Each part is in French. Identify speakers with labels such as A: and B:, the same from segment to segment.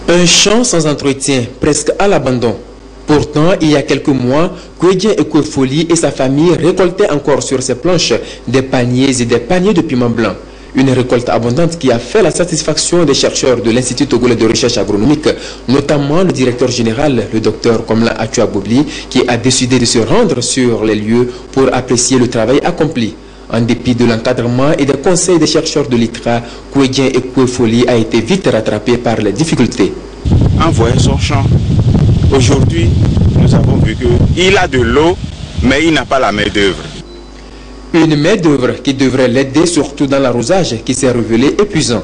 A: Un champ sans entretien, presque à l'abandon. Pourtant, il y a quelques mois, Kwedien Ekwefoli et sa famille récoltaient encore sur ses planches des paniers et des paniers de piment blanc. Une récolte abondante qui a fait la satisfaction des chercheurs de l'Institut togolais de recherche agronomique, notamment le directeur général, le docteur Komla Atua-Bobli, qui a décidé de se rendre sur les lieux pour apprécier le travail accompli. En dépit de l'encadrement et des conseils des chercheurs de l'ITRA, Kwedien Ekwefoli a été vite rattrapé par les difficultés.
B: En voyant son champ, aujourd'hui, nous avons vu qu'il a de l'eau, mais il n'a pas la main-d'œuvre.
A: Une main-d'œuvre qui devrait l'aider surtout dans l'arrosage qui s'est révélé épuisant.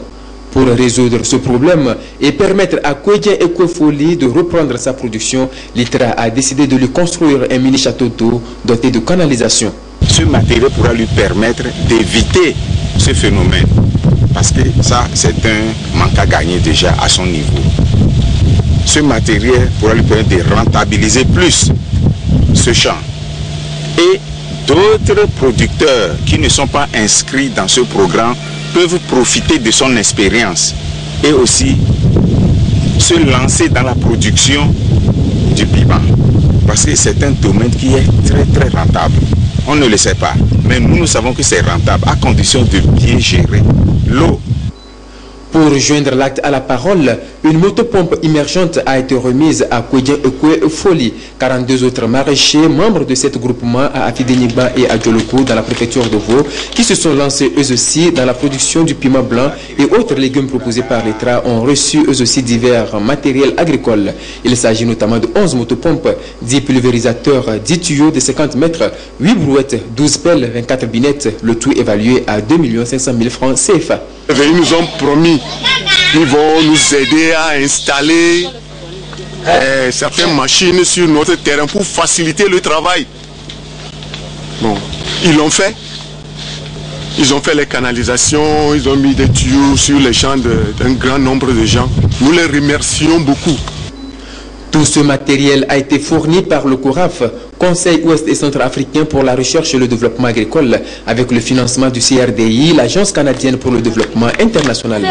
A: Pour résoudre ce problème et permettre à Kwedien Ekwefoli de reprendre sa production, l'ITRA a décidé de lui construire un mini-château d'eau doté de canalisation.
B: Ce matériel pourra lui permettre d'éviter ce phénomène, parce que ça, c'est un manque à gagner déjà à son niveau. Ce matériel pourra lui permettre de rentabiliser plus ce champ. Et d'autres producteurs qui ne sont pas inscrits dans ce programme peuvent profiter de son expérience et aussi se lancer dans la production du piment. Parce que c'est un domaine qui est très rentable. On ne le sait pas, mais nous savons que c'est rentable à condition de bien gérer l'eau.
A: Pour joindre l'acte à la parole, une motopompe immergente a été remise à Kwedien Ekwefoli. 42 autres maraîchers, membres de cet groupement à Afidéniba et à Djoloko dans la préfecture de Vaud, qui se sont lancés eux aussi dans la production du piment blanc et autres légumes proposés par l'État, ont reçu eux aussi divers matériels agricoles. Il s'agit notamment de 11 motopompes, 10 pulvérisateurs, 10 tuyaux de 50 mètres, 8 brouettes, 12 pelles, 24 binettes, le tout évalué à 2 500 000 francs CFA.
C: Ils nous ont promis qu'ils vont nous aider à installer certaines machines sur notre terrain pour faciliter le travail. Bon, ils l'ont fait. Ils ont fait les canalisations, ils ont mis des tuyaux sur les champs d'un grand nombre de gens. Nous les remercions beaucoup.
A: Tout ce matériel a été fourni par le CORAF, Conseil Ouest et Centrafricain pour la recherche et le développement agricole, avec le financement du CRDI, l'Agence canadienne pour le développement international.